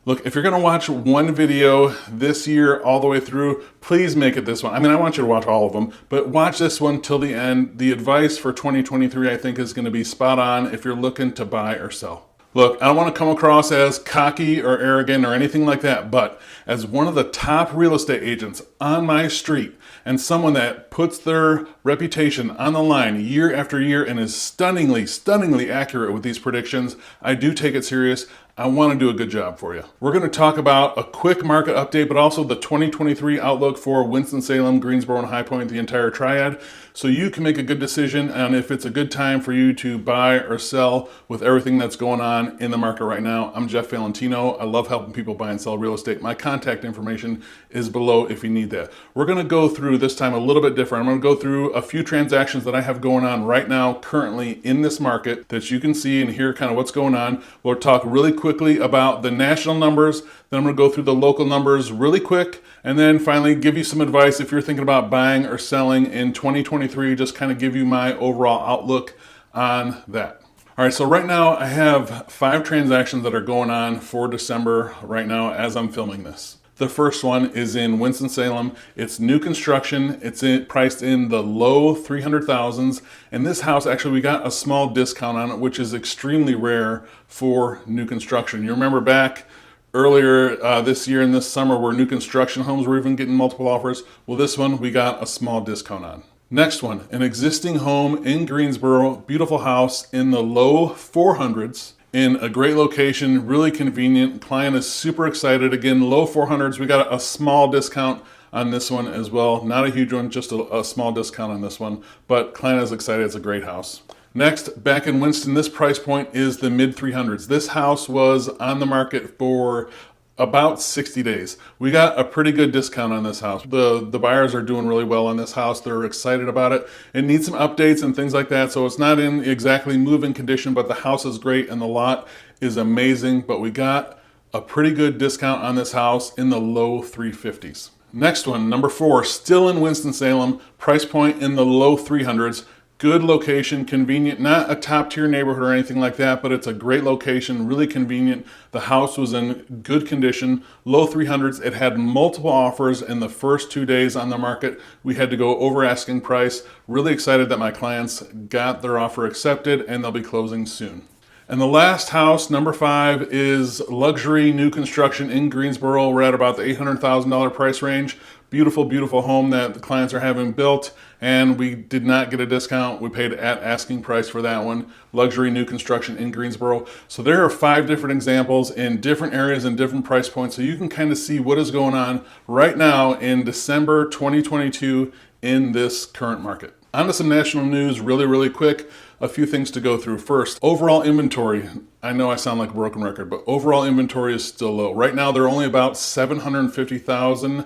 Look, if you're gonna watch one video this year all the way through, please make it this one. I mean, I want you to watch all of them, but watch this one till the end. The advice for 2023, I think, is gonna be spot on if you're looking to buy or sell. Look, I don't want to come across as cocky or arrogant or anything like that, but as one of the top real estate agents on my street and someone that puts their reputation on the line year after year and is stunningly accurate with these predictions, I do take it serious. I want to do a good job for you. We're going to talk about a quick market update, but also the 2023 outlook for Winston-Salem, Greensboro, and High Point, the entire triad, so you can make a good decision on if it's a good time for you to buy or sell with everything that's going on in the market right now. I'm Jeff Valentino. I love helping people buy and sell real estate. My contact information is below if you need that. We're going to go through this time a little bit different. I'm going to go through a few transactions that I have going on right now currently in this market that you can see and hear kind of what's going on. We'll talk really quickly about the national numbers, then I'm going to go through the local numbers really quick, and then finally give you some advice if you're thinking about buying or selling in 2023, just kind of give you my overall outlook on that. All right, so right now I have 5 transactions that are going on for December right now as I'm filming this. The first one is in Winston-Salem. It's new construction. It's priced in the low 300,000s. And this house, actually, we got a small discount on it, which is extremely rare for new construction. You remember back earlier this year and this summer where new construction homes were even getting multiple offers? Well, this one we got a small discount on. Next one, an existing home in Greensboro, beautiful house in the low 400s. In a great location, really convenient. Client is super excited. Again, low 400s. We got a small discount on this one as well. Not a huge one, just a small discount on this one. But client is excited. It's a great house. Next, back in Winston, this price point is the mid 300s. This house was on the market for about 60 days. We got a pretty good discount on this house. The buyers are doing really well on this house. They're excited about it. It needs some updates and things like that, so it's not in exactly move-in condition, but the house is great and the lot is amazing. But we got a pretty good discount on this house in the low 350s. Next one, number 4, still in Winston-Salem, price point in the low 300s. Good location, convenient, not a top tier neighborhood or anything like that, but it's a great location, really convenient. The house was in good condition, low 300s. It had multiple offers in the first 2 days on the market. We had to go over asking price. Really excited that my clients got their offer accepted and they'll be closing soon. And the last house, number 5, is luxury new construction in Greensboro. We're at about the $800,000 price range. Beautiful, beautiful home that the clients are having built, and we did not get a discount. We paid at asking price for that one. Luxury new construction in Greensboro. So there are 5 different examples in different areas and different price points, so you can kind of see what is going on right now in December 2022 in this current market. On to some national news really quick. A few things to go through. First, overall inventory. I know I sound like a broken record, but overall inventory is still low. Right now, there are only about 750,000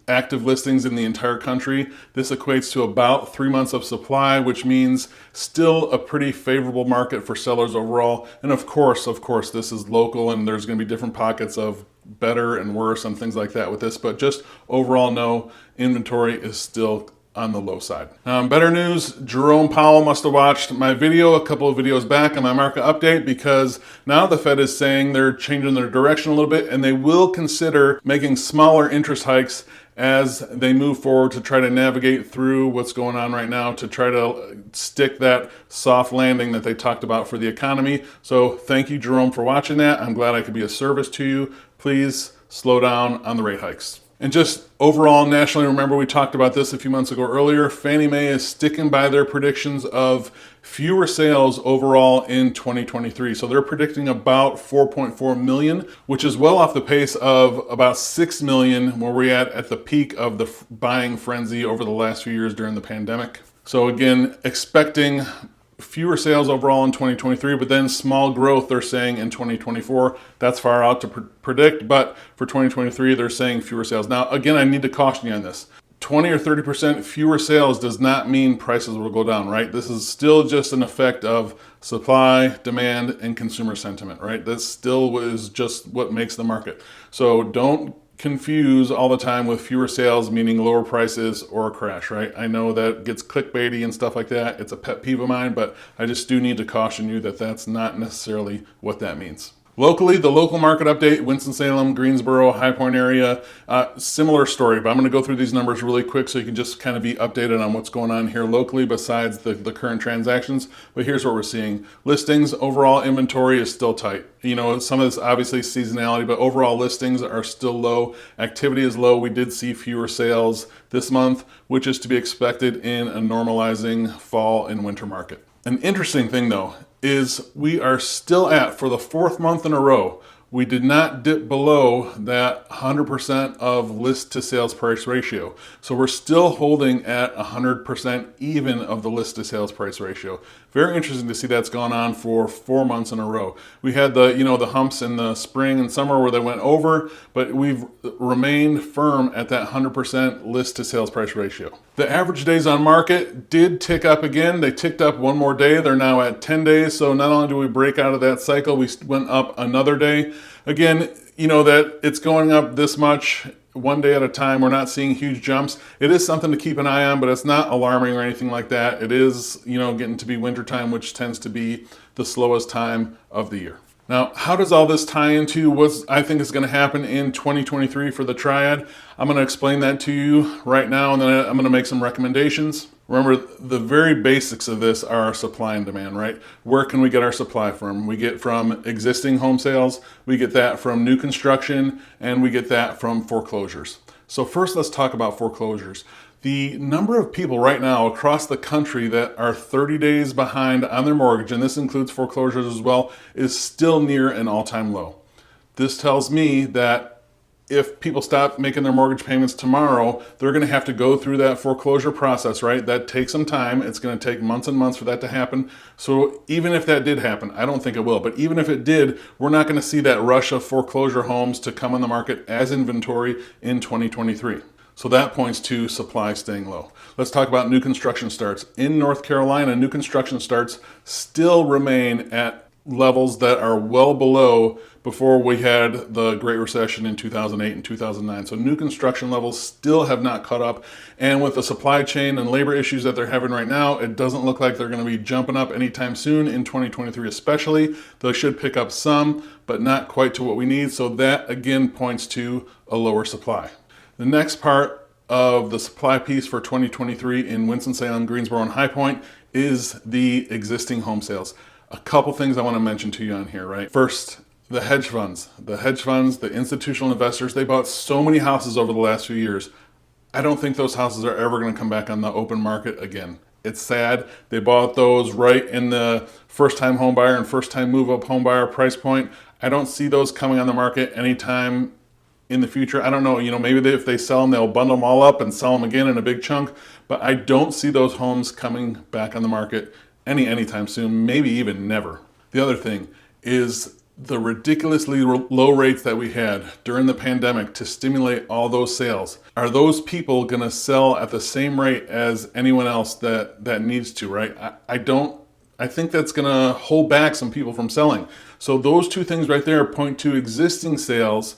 active listings in the entire country. This equates to about 3 months of supply, which means still a pretty favorable market for sellers overall. And of course, this is local and there's going to be different pockets of better and worse and things like that with this, but just overall, no, inventory is still on the low side. Better news, Jerome Powell must have watched my video a couple of videos back on my market update, because now the Fed is saying they're changing their direction a little bit and they will consider making smaller interest hikes as they move forward to try to navigate through what's going on right now, to try to stick that soft landing that they talked about for the economy. So thank you, Jerome, for watching that. I'm glad I could be of service to you. Please slow down on the rate hikes. And just overall nationally, remember we talked about this a few months ago earlier, Fannie Mae is sticking by their predictions of fewer sales overall in 2023. So they're predicting about 4.4 million, which is well off the pace of about 6 million where we're at the peak of the buying frenzy over the last few years during the pandemic. So again, expecting fewer sales overall in 2023, but then small growth, they're saying, in 2024. That's far out to predict, but for 2023, they're saying fewer sales. Now, again, I need to caution you on this. 20 or 30% fewer sales does not mean prices will go down, right? This is still just an effect of supply, demand, and consumer sentiment, right? That still is just what makes the market. So don't confuse all the time with fewer sales meaning lower prices or a crash, right? I know that gets clickbaity and stuff like that. It's a pet peeve of mine, but I just do need to caution you that that's not necessarily what that means. Locally, the local market update, Winston-Salem, Greensboro, High Point area, similar story, but I'm going to go through these numbers really quick so you can just kind of be updated on what's going on here locally besides the current transactions. But here's what we're seeing. Listings, overall inventory is still tight. You know, some of this obviously seasonality, but overall listings are still low. Activity is low. We did see fewer sales this month, which is to be expected in a normalizing fall and winter market. An interesting thing though, is we are still at, for the fourth month in a row, we did not dip below that 100% of list to sales price ratio. So we're still holding at 100% even of the list to sales price ratio. Very interesting to see that's gone on for 4 months in a row. We had the humps in the spring and summer where they went over, but we've remained firm at that 100% list to sales price ratio. The average days on market did tick up again. They ticked up one more day. They're now at 10 days. So not only do we break out of that cycle, we went up another day. Again, you know that it's going up this much one day at a time. We're not seeing huge jumps. It is something to keep an eye on, but it's not alarming or anything like that. It is, getting to be wintertime, which tends to be the slowest time of the year. Now, how does all this tie into what I think is going to happen in 2023 for the Triad? I'm going to explain that to you right now, and then I'm going to make some recommendations. Remember, the very basics of this are supply and demand, right? Where can we get our supply from? We get from existing home sales, we get that from new construction, and we get that from foreclosures. So first, let's talk about foreclosures. The number of people right now across the country that are 30 days behind on their mortgage, and this includes foreclosures as well, is still near an all-time low. This tells me that if people stop making their mortgage payments tomorrow, they're going to have to go through that foreclosure process, right? That takes some time. It's going to take months and months for that to happen. So even if that did happen, I don't think it will, but even if it did, we're not going to see that rush of foreclosure homes to come on the market as inventory in 2023. So that points to supply staying low. Let's talk about new construction starts. In North Carolina, new construction starts still remain at levels that are well below before we had the Great Recession in 2008 and 2009. So new construction levels still have not caught up. And with the supply chain and labor issues that they're having right now, it doesn't look like they're going to be jumping up anytime soon in 2023 especially. They should pick up some, but not quite to what we need. So that again points to a lower supply. The next part of the supply piece for 2023 in Winston-Salem, Greensboro, and High Point is the existing home sales. A couple things I want to mention to you on here, right? First, the hedge funds, the institutional investors, they bought so many houses over the last few years. I don't think those houses are ever going to come back on the open market again. It's sad. They bought those right in the first-time home buyer and first-time move-up home buyer price point. I don't see those coming on the market anytime in the future. I don't know, maybe if they sell them, they'll bundle them all up and sell them again in a big chunk, but I don't see those homes coming back on the market anytime soon, maybe even never. The other thing is the ridiculously low rates that we had during the pandemic to stimulate all those sales. Are those people going to sell at the same rate as anyone else that needs to, right? I think that's going to hold back some people from selling. So those two things right there point to existing sales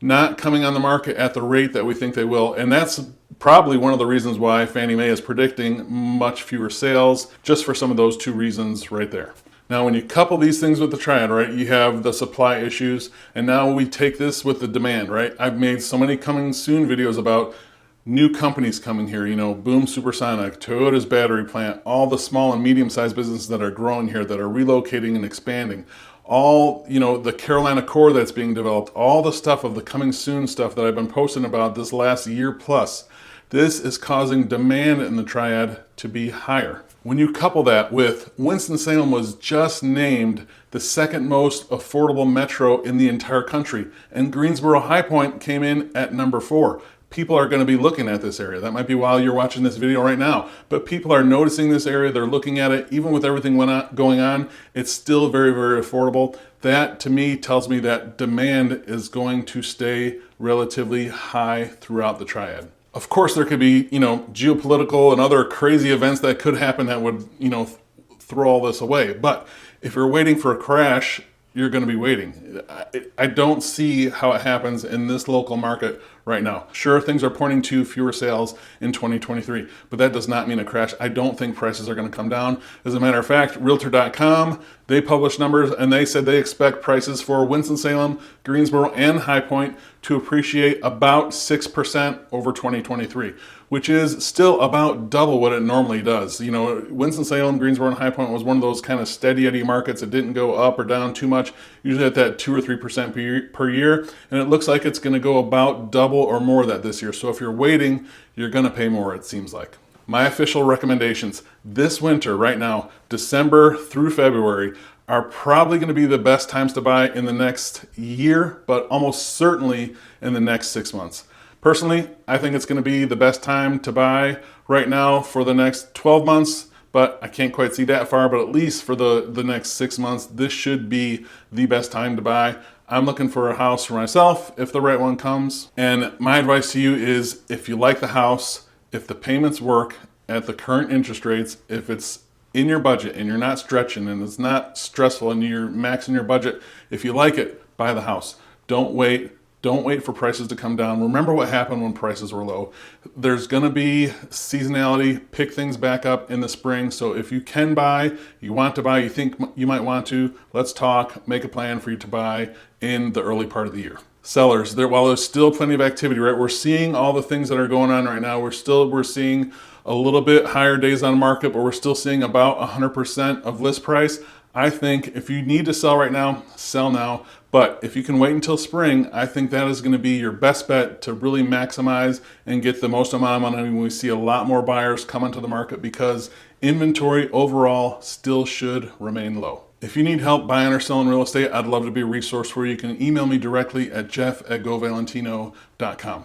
not coming on the market at the rate that we think they will. And that's probably one of the reasons why Fannie Mae is predicting much fewer sales, just for some of those two reasons right there. Now, when you couple these things with the Triad, right, you have the supply issues, and now we take this with the demand, right? I've made so many coming soon videos about new companies coming here, Boom Supersonic, Toyota's battery plant, all the small and medium-sized businesses that are growing here, that are relocating and expanding. All, the Carolina core that's being developed, all the stuff of the coming soon stuff that I've been posting about this last year plus, this is causing demand in the Triad to be higher. When you couple that with Winston-Salem was just named the second most affordable metro in the entire country, and Greensboro High Point came in at number 4. People are going to be looking at this area. That might be while you're watching this video right now, but people are noticing this area. They're looking at it. Even with everything going on, it's still very, very affordable. That to me tells me that demand is going to stay relatively high throughout the Triad. Of course, there could be, geopolitical and other crazy events that could happen that would, throw all this away. But if you're waiting for a crash, you're going to be waiting. I don't see how it happens in this local market right now. Sure, things are pointing to fewer sales in 2023, but that does not mean a crash. I don't think prices are going to come down. As a matter of fact, Realtor.com, they published numbers and they said they expect prices for Winston-Salem, Greensboro, and High Point to appreciate about 6% over 2023, which is still about double what it normally does. You know, Winston-Salem, Greensboro, and High Point was one of those kind of steady Eddie markets. It didn't go up or down too much, usually at that 2 or 3% per year. And it looks like it's going to go about double or more of that this year. So if you're waiting, you're going to pay more, it seems like. My official recommendations this winter, right now, December through February, are probably going to be the best times to buy in the next year, but almost certainly in the next 6 months. Personally, I think it's going to be the best time to buy right now for the next 12 months, but I can't quite see that far, but at least for the next 6 months, this should be the best time to buy. I'm looking for a house for myself if the right one comes. And my advice to you is if you like the house, if the payments work at the current interest rates, if it's in your budget and you're not stretching and it's not stressful and you're maxing your budget, if you like it, buy the house. Don't wait. Don't wait for prices to come down. Remember what happened when prices were low. There's going to be seasonality, pick things back up in the spring. So if you can buy, you want to buy, you think you might want to, let's talk, make a plan for you to buy in the early part of the year. Sellers, while there's still plenty of activity, right? We're seeing all the things that are going on right now. We're seeing a little bit higher days on market, but we're still seeing about 100% of list price. I think if you need to sell right now, sell now. But if you can wait until spring, I think that is going to be your best bet to really maximize and get the most amount of money when we see a lot more buyers come into the market, because inventory overall still should remain low. If you need help buying or selling real estate, I'd love to be a resource for you. You can email me directly at jeff@govalentino.com.